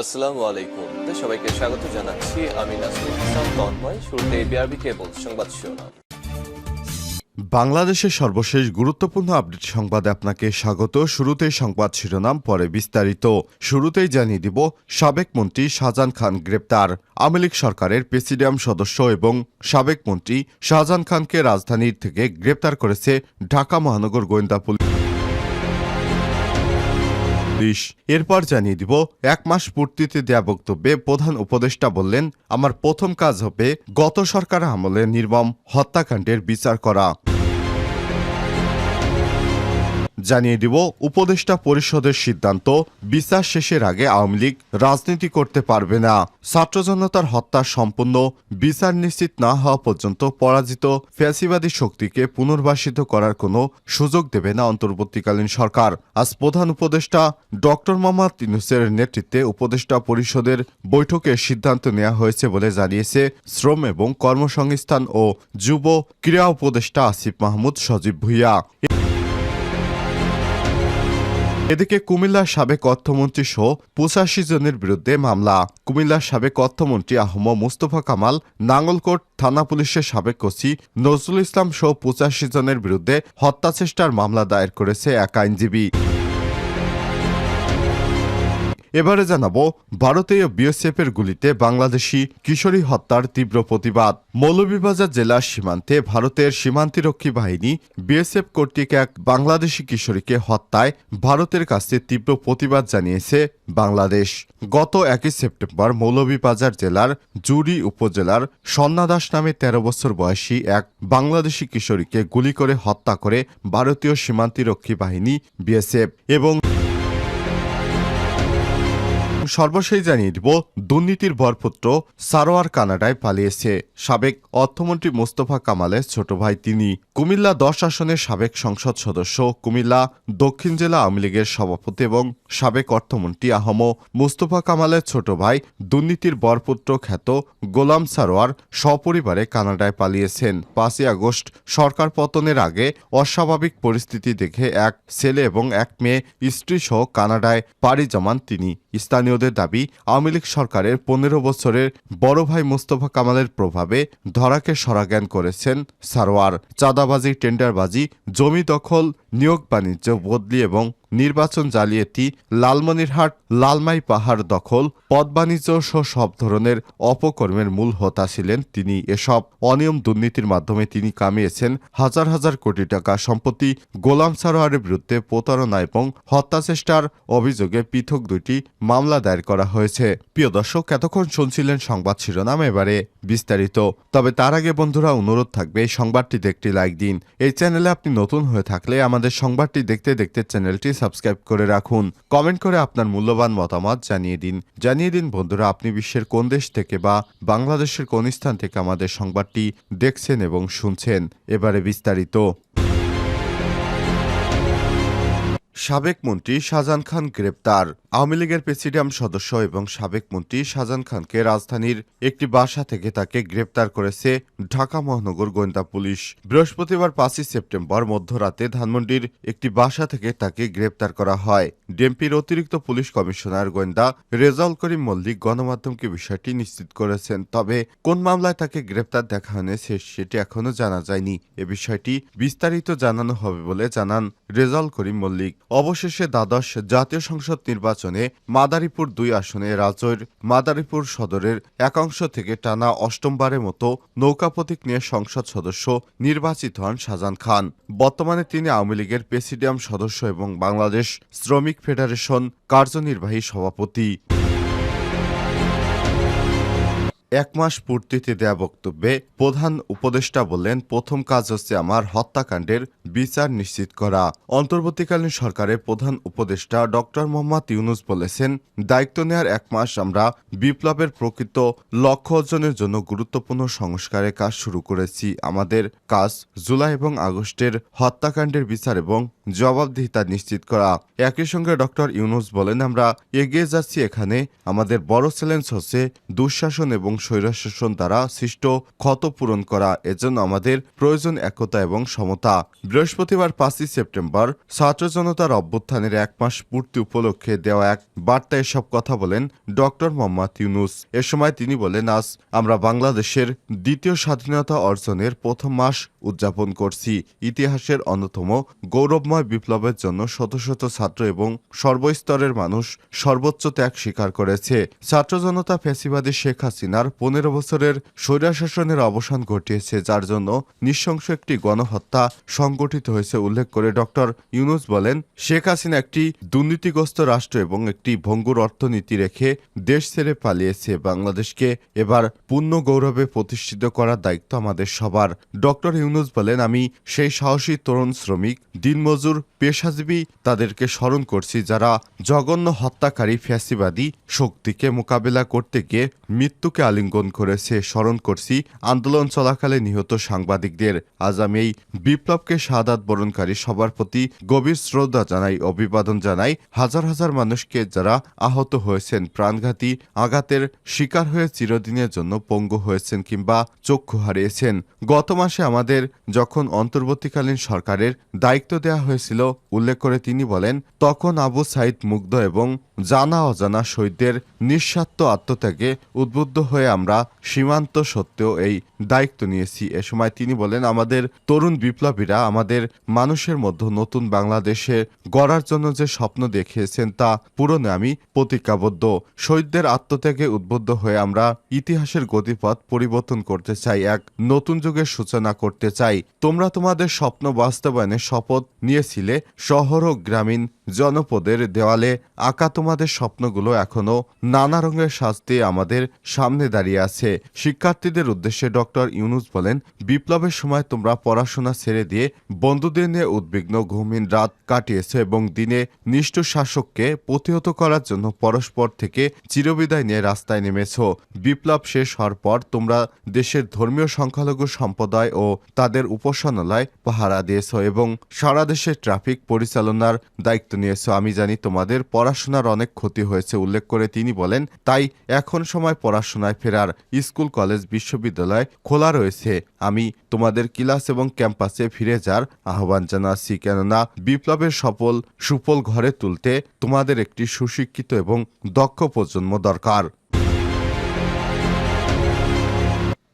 আসসালামু আলাইকুম। সবাইকে স্বাগত জানাচ্ছি। আমি নাসরুল ইসলাম তন্ময়। শুরুতে বিআরবি কেবল সংবাদ শিরোনাম। বাংলাদেশের সর্বশেষ গুরুত্বপূর্ণ আপডেট সংবাদে আপনাকে স্বাগত। শুরুতেই সংবাদ শিরোনাম, পরে বিস্তারিত। শুরুতেই জানিয়ে দিব, সাবেক মন্ত্রী শাহজাহান খান গ্রেপ্তার। আওয়ামী লীগ সরকারের প্রেসিডিয়াম সদস্য এবং সাবেক মন্ত্রী শাহজাহান খানকে রাজধানীর থেকে গ্রেপ্তার করেছে ঢাকা মহানগর গোয়েন্দা পুলিশ। এরপর জানিয়ে দিব, 1 মাস পূর্তিতে দেয়া বক্তব্যে প্রধান উপদেষ্টা বললেন, আমার প্রথম কাজ হবে গত সরকার আমলে নির্মম হত্যাকাণ্ডের বিচার করা। জানিয়ে দিব, উপদেষ্টা পরিষদের সিদ্ধান্ত, বিচার শেষের আগে আওয়ামী লীগ রাজনীতি করতে পারবে না। ছাত্র জনতার হত্যার সম্পূর্ণ বিচার নিশ্চিত না হওয়া পর্যন্ত পরাজিত ফ্যাসিবাদী শক্তিকে পুনর্বাসিত করার কোনো সুযোগ দেবে না অন্তর্বর্তীকালীন সরকার। আজ প্রধান উপদেষ্টা ডক্টর মোহাম্মদ ইউনূসের নেতৃত্বে উপদেষ্টা পরিষদের বৈঠকে সিদ্ধান্ত নেওয়া হয়েছে বলে জানিয়েছে শ্রম এবং কর্মসংস্থান ও যুব ক্রীড়া উপদেষ্টা আসিফ মাহমুদ সজীব ভুঁইয়া। এদিকে কুমিল্লার সাবেক অর্থমন্ত্রী সহ 85 জনের বিরুদ্ধে মামলা। কুমিল্লার সাবেক অর্থমন্ত্রী আহম মুস্তফা কামাল, নাঙ্গলকোট থানা পুলিশের সাবেক ওসি নজরুল ইসলাম সহ 85 জনের বিরুদ্ধে হত্যাচেষ্টার মামলা দায়ের করেছে এক আইনজীবী। এবারে জানাবো, ভারতীয় বিএসএফের গুলিতে বাংলাদেশি কিশোরী হত্যার তীব্র প্রতিবাদ। মৌলভীবাজার জেলার সীমান্তে ভারতের সীমান্তরক্ষী বাহিনী বিএসএফ কর্তৃক এক বাংলাদেশি কিশোরীকে হত্যায় ভারতের কাছে তীব্র প্রতিবাদ জানিয়েছে বাংলাদেশ। গত 1 সেপ্টেম্বর মৌলভীবাজার জেলার জুড়ি উপজেলার সন্না দাস নামে 13 বছর বয়সী এক বাংলাদেশি কিশোরীকে গুলি করে হত্যা করে ভারতীয় সীমান্তরক্ষী বাহিনী বিএসএফ। এবং সর্বশেষ জানিয়ে দিব, দুর্নীতির বরপুত্র সারোয়ার কানাডায় পালিয়েছে। সাবেক অর্থমন্ত্রী মোস্তফা কামালের ছোট ভাই তিনি। কুমিল্লা 10 আসনের সাবেক সংসদ সদস্য, কুমিল্লা দক্ষিণ জেলা আওয়ামী লীগের সভাপতি এবং সাবেক অর্থমন্ত্রী আহম মোস্তফা কামালের ছোট ভাই দুর্নীতির বরপুত্র খ্যাত গোলাম সারোয়ার সপরিবারে কানাডায় পালিয়েছেন। 5 আগস্ট সরকার পতনের আগে অস্বাভাবিক পরিস্থিতি দেখে এক ছেলে এবং এক মেয়ে স্ত্রীসহ কানাডায় পাড়ি জমান তিনি। স্থানীয়দের দাবি, আওয়ামী লীগ সরকারের 15 বছরের বড় ভাই মোস্তফা কামালের প্রভাবে ধরাকে সরাজ্ঞান করেছেন সারোয়ার। চাঁদাবাজি, টেন্ডারবাজি, জমি দখল, নিয়োগ বাণিজ্য বদলি এবং নির্বাচন জালিয়াতি, লালমনিরহাট লালমাই পাহাড় দখল, পদ বাণিজ্য সহ সব ধরনের অপকর্মের মূল হোতা ছিলেন তিনি। এসব অনিয়ম দুর্নীতির মাধ্যমে তিনি কামিয়েছেন হাজার হাজার কোটি টাকা সম্পত্তি। গোলাম সারোয়ারের বিরুদ্ধে প্রতারণা এবং হত্যাচেষ্টার অভিযোগে পৃথক 2টি মামলা দায়ের করা হয়েছে। প্রিয় দর্শক, এতক্ষণ শুনছিলেন সংবাদ শিরোনাম, এবারে বিস্তারিত। তবে তার আগে বন্ধুরা, অনুরোধ থাকবে এই সংবাদটিতে একটি লাইক দিন। এই চ্যানেলে আপনি নতুন হয়ে থাকলে আমাদের সংবাদটি দেখতে দেখতে চ্যানেলটি সাবস্ক্রাইব করে রাখুন। কমেন্ট করে আপনার মূল্যবান মতামত জানিয়ে দিন বন্ধুরা, আপনি বিশ্বের কোন দেশ থেকে বা বাংলাদেশের কোন স্থান থেকে আমাদের সংবাদটি দেখছেন এবং শুনছেন। এবারে বিস্তারিত। সাবেক মন্ত্রী শাহজাহান খান গ্রেপ্তার। আওয়ামী লীগের প্রেসিডিয়াম সদস্য এবং সাবেক মন্ত্রী শাহজাহান খানকে রাজধানীর একটি বাসা থেকে তাকে গ্রেপ্তার করেছে ঢাকা মহানগর গোয়েন্দা পুলিশ। বৃহস্পতিবার 5 সেপ্টেম্বর মধ্যরাতে ধানমন্ডির একটি বাসা থেকে তাকে গ্রেপ্তার করা হয়। ডিএমপির অতিরিক্ত পুলিশ কমিশনার গোয়েন্দা রেজাউল করিম মল্লিক গণমাধ্যমকে বিষয়টি নিশ্চিত করেছেন। তবে কোন মামলায় তাকে গ্রেপ্তার দেখা হয়েছে সেটি এখনো জানা যায়নি। এ বিষয়টি বিস্তারিত জানানো হবে বলে জানান রেজাউল করিম মল্লিক। অবশেষে দ্বাদশ জাতীয় সংসদ নির্বাচনে মাদারীপুর 2 আসনে রাজৈর মাদারীপুর সদরের একাংশ থেকে টানা 8মবারের মতো নৌকা প্রতীক নিয়ে সংসদ সদস্য নির্বাচিত হন শাহজাহান খান। বর্তমানে তিনি আওয়ামী লীগের প্রেসিডিয়াম সদস্য এবং বাংলাদেশ শ্রমিক ফেডারেশন কার্যনির্বাহী সভাপতি। 1 মাস পূর্তিতে দেয়া বক্তব্যে প্রধান উপদেষ্টা বললেন, প্রথম কাজ হচ্ছে আমার হত্যাকাণ্ডের বিচার নিশ্চিত করা। অন্তর্বর্তীকালীন সরকারের প্রধান উপদেষ্টা ডক্টর মোহাম্মদ ইউনূস বলেছেন, দায়িত্ব নেয়ার 1 মাস আমরা বিপ্লবের প্রকৃত লক্ষ্য অর্জনের জন্য গুরুত্বপূর্ণ সংস্কারের কাজ শুরু করেছি। আমাদের কাজ জুলাই এবং আগস্টের হত্যাকাণ্ডের বিচার এবং জবাবদিহিতা নিশ্চিত করা। একই সঙ্গে ডক্টর ইউনূস বলেন, আমরা এগিয়ে যাচ্ছি। এখানে আমাদের বড় চ্যালেঞ্জ হচ্ছে দুঃশাসন এবং স্বৈরশাসন দ্বারা সৃষ্ট ক্ষত পূরণ করা। এজন্য আমাদের প্রয়োজন একতা এবং সমতা। বৃহস্পতিবার 5ই সেপ্টেম্বর ছাত্র জনতার অভ্যুত্থানের 1 মাস পূর্তি উপলক্ষে দেওয়া এক বার্তায় এসব কথা বলেন ডক্টর মোহাম্মদ ইউনূস। এ সময় তিনি বলেন, আজ আমরা বাংলাদেশের দ্বিতীয় স্বাধীনতা অর্জনের প্রথম মাস উদযাপন করছি। ইতিহাসের অন্যতম গৌরবময় বিপ্লবের জন্য শত শত ছাত্র এবং সর্বস্তরের মানুষ সর্বোচ্চ ত্যাগ স্বীকার করেছে। ছাত্র জনতা ফ্যাসিবাদী শেখ হাসিনার 15 বছরের স্বৈরশাসনের অবসান ঘটিয়েছে, যার জন্য নৃশংস একটি গণহত্যা সংগঠিত হয়েছে উল্লেখ করে ডক্টর ইউনূস বলেন, শেখ হাসিনা একটি দুর্নীতিগ্রস্ত রাষ্ট্র এবং একটি ভঙ্গুর অর্থনীতি রেখে দেশ ছেড়ে পালিয়েছে। বাংলাদেশকে এবার পূর্ণ গৌরবে প্রতিষ্ঠিত করার দায়িত্ব আমাদের সবার। ডক্টর ইউনূস বলেন, আমি সেই সাহসী তরুণ শ্রমিক, দিনমজুর, পেশাজীবী তাদেরকে স্মরণ করছি যারা জঘন্য হত্যাকারী ফ্যাসিবাদী শক্তিকে মোকাবেলা করতে গিয়ে মৃত্যুকে আলিঙ্গন করেছে। স্মরণ করছি আন্দোলন চলাকালে নিহত সাংবাদিকদের। আজ আমি এই বিপ্লবকে শাহাদাত বরণকারী সবার প্রতি গভীর শ্রদ্ধা জানাই, অভিবাদন জানাই। হাজার হাজার মানুষকে যারা আহত হয়েছেন, প্রাণঘাতী আঘাতের শিকার হয়ে চিরদিনের জন্য পঙ্গু হয়েছেন কিংবা চক্ষু হারিয়েছেন। গত মাসে আমাদের যখন অন্তর্বর্তীকালীন সরকারের দায়িত্ব দেওয়া হয়েছিল উল্লেখ করে তিনি বলেন, তখন আবু সাইদ মুগ্ধ এবং জানা অজানা শহীদদের নিঃস্বার্থ আত্মত্যাগে উদ্বুদ্ধ হয়ে আমরা সীমান্ত সত্ত্বেও এই দায়িত্ব নিয়েছি। এ সময় তিনি বলেন, আমাদের তরুণ বিপ্লবীরা আমাদের মানুষের মধ্যে নতুন বাংলাদেশে গড়ার জন্য যে স্বপ্ন দেখিয়েছেন তা পূরণে আমি প্রতিজ্ঞাবদ্ধ। শহীদদের আত্মত্যাগে উদ্বুদ্ধ হয়ে আমরা ইতিহাসের গতিপথ পরিবর্তন করতে চাই, এক নতুন যুগের সূচনা করতে চাই। তোমরা তোমাদের স্বপ্ন বাস্তবায়নের শপথ নিয়েছিলে। শহর ও গ্রামীণ জনপদের দেওয়ালে আঁকা তোমাদের স্বপ্নগুলো এখনো নানা রঙের সাজতে আমাদের সামনে দাঁড়িয়ে আছে। শিক্ষার্থীদের উদ্দেশ্যে ডক্টর ইউনূস বলেন, বিপ্লবের সময় তোমরা পড়াশোনা ছেড়ে দিয়ে বন্ধুদের নিয়ে উদ্বিগ্ন ঘুমহীন রাত কাটিয়েছে এবং দিনে নিষ্ঠুর শাসককে প্রতিহত করার জন্য পরস্পর থেকে চিরবিদায় নিয়ে রাস্তায় নেমেছ। বিপ্লব শেষ হওয়ার পর তোমরা দেশের ধর্মীয় সংখ্যালঘু সম্প্রদায় ও তাদের উপাসনালয় পাহারা দিয়েছ এবং সারা দেশে ট্রাফিক পরিচালনার দায়িত্ব নিয়েছ। আমি জানি তোমাদের পড়াশোনার অনেক ক্ষতি হয়েছে উল্লেখ করে তিনি বলেন, তাই এখন সময় পড়াশোনায় ফেরার। স্কুল কলেজ বিশ্ববিদ্যালয় খোলা রয়েছে। আমি তোমাদের ক্লাস এবং ক্যাম্পাসে ফিরে যাওয়ার আহ্বান জানাচ্ছি, কেননা বিপ্লবের সুফল ঘরে তুলতে তোমাদের একটি সুশিক্ষিত এবং দক্ষ প্রজন্ম দরকার।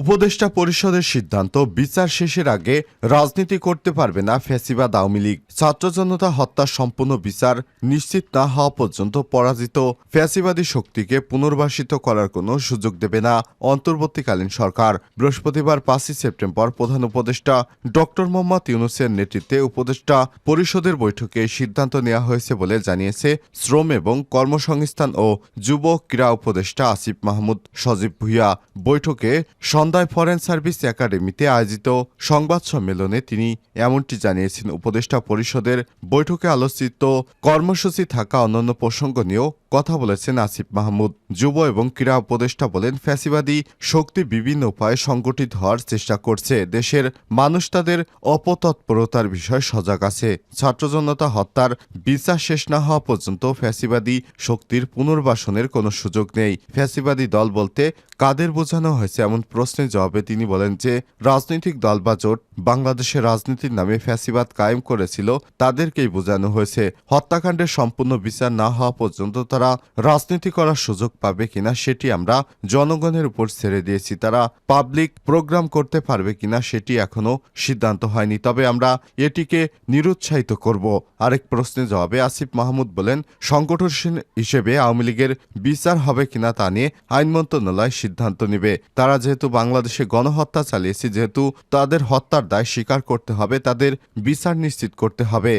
উপদেষ্টা পরিষদের সিদ্ধান্ত, বিচার শেষের আগে রাজনীতি করতে পারবে না ফ্যাসিবাদ আওয়ামী লীগ। ছাত্র জনতা হত্যার সম্পূর্ণ বিচার নিশ্চিত না হওয়া পর্যন্ত পরাজিত ফ্যাসিবাদী শক্তিকে পুনর্বাসিত করার কোনো সুযোগ দেবে না অন্তর্বর্তীকালীন সরকার। বৃহস্পতিবার 5ই সেপ্টেম্বর প্রধান উপদেষ্টা ডক্টর মোহাম্মদ ইউনূসের নেতৃত্বে উপদেষ্টা পরিষদের বৈঠকে এই সিদ্ধান্ত নেওয়া হয়েছে বলে জানিয়েছে শ্রম এবং কর্মসংস্থান ও যুব ক্রীড়া উপদেষ্টা আসিফ মাহমুদ সজীব ভুঁইয়া। বৈঠকে সন্ধ্যায় ফরেন সার্ভিস একাডেমিতে আয়োজিত সংবাদ সম্মেলনে তিনি এমনটি জানিয়েছেন। উপদেষ্টা পরিষদের বৈঠকে আলোচিত কর্মসূচি থাকা অন্যান্য প্রসঙ্গ নিয়েও কথা বলেছেন আসিফ মাহমুদ। যুব এবং ক্রীড়া উপদেষ্টা বলেন, ফ্যাসিবাদী শক্তি বিভিন্ন উপায়ে সংগঠিত হওয়ার চেষ্টা করছে। দেশের মানুষ তাদের অপতৎপরতার বিষয়ে সজাগ আছে। ছাত্র জনতা হত্যার বিচার শেষ না হওয়া পর্যন্ত ফ্যাসিবাদী শক্তির পুনর্বাসনের কোনো সুযোগ নেই। ফ্যাসিবাদী দল বলতে কাদের বোঝানো হয়েছে এমন প্রশ্নের জবাবে তিনি বলেন যে রাজনৈতিক দল বা জোট বাংলাদেশের রাজনীতির নামে ফ্যাসিবাদ কায়েম করেছিল তাদেরকেই বোঝানো হয়েছে। হত্যাকাণ্ডের সম্পূর্ণ বিচার না হওয়া পর্যন্ত তারা রাজনীতি করার সুযোগ পাবে কিনা সেটি আমরা জনগণের উপর ছেড়ে দিয়েছি। তারা পাবলিক প্রোগ্রাম করতে পারবে কিনা সেটি এখনো সিদ্ধান্ত হয়নি, তবে আমরা এটিকে নিরুৎসাহিত করব। আরেক প্রশ্নের জবাবে আসিফ মাহমুদ বলেন, সংগঠন হিসেবে আওয়ামী লীগের বিচার হবে কিনা তা নিয়ে আইন মন্ত্রণালয় সিদ্ধান্ত নেবে। তারা যেহেতু বাংলাদেশে গণহত্যা চালিয়েছে, যেহেতু তাদের হত্যার দায় স্বীকার করতে হবে, তাদের বিচার নিশ্চিত করতে হবে।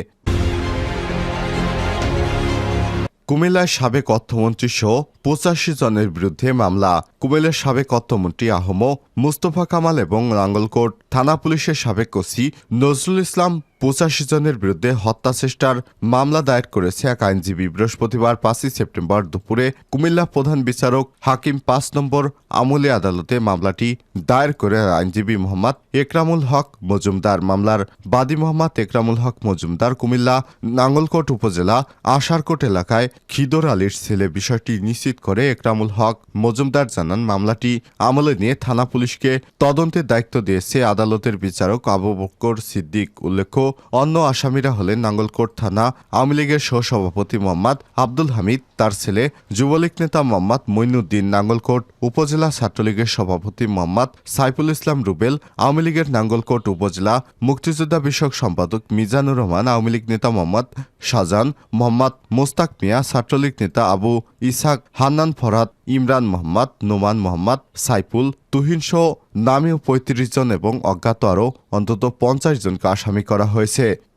কুমিল্লার সাবেক অর্থমন্ত্রী সহ 85 জনের বিরুদ্ধে মামলা। কুমিল্লার সাবেক অর্থমন্ত্রী আহম মুস্তফা কামাল এবং নাঙ্গলকোট থানা পুলিশের সাবেক ওসি নজরুল ইসলাম 85 জনের বিরুদ্ধে হত্যা চেষ্টার মামলা দায়ের করেছে এক আইনজীবী। বৃহস্পতিবার 5 সেপ্টেম্বর দুপুরে কুমিল্লা প্রধান বিচারক হাকিম 5 নম্বর আমলি আদালতে মামলাটি দায়ের করে আইনজীবী মোহাম্মদ একরামুল হক মজুমদার। মামলার বাদী মোহাম্মদ একরামুল হক মজুমদার কুমিল্লা নাঙ্গলকোট উপজেলা আশারকোট এলাকায় খিদর আলীর ছেলে। বিষয়টি নিশ্চিত করে একরামুল হক মজুমদার জানান, মামলাটি আমলে নিয়ে থানা পুলিশকে তদন্তের দায়িত্ব দিয়েছে আদালতের বিচারক আবু বকর সিদ্দিক। উল্লেখ্য, অন্য আসামিরা হলেন নাঙ্গলকোট থানা আওয়ামী লীগের সহসভাপতি মোহাম্মদ আব্দুল হামিদ, তার ছেলে যুবলীগ নেতা মোহাম্মদ মঈনুদ্দিন, নাঙ্গলকোট উপজেলা ছাত্রলীগের সভাপতি মোহাম্মদ সাইফুল ইসলাম রুবেল, আওয়ামী লীগের নাঙ্গলকোট উপজেলা মুক্তিযোদ্ধা বিষয়ক সম্পাদক মিজানুর রহমান, আওয়ামী লীগ নেতা মোহাম্মদ শাহজাহান, মোহাম্মদ মোস্তাক মিয়া, ছাত্রলীগ নেতা আবু ইসহাক, হান্নান ফরহাদ, ইমরান মোহাম্মদ, নোমান মোহাম্মদ, সাইফুল, তুহিনসহ নামীয় 35 জন এবং অজ্ঞাত আরও অন্তত 50 জনকে আসামি করা হয়েছে।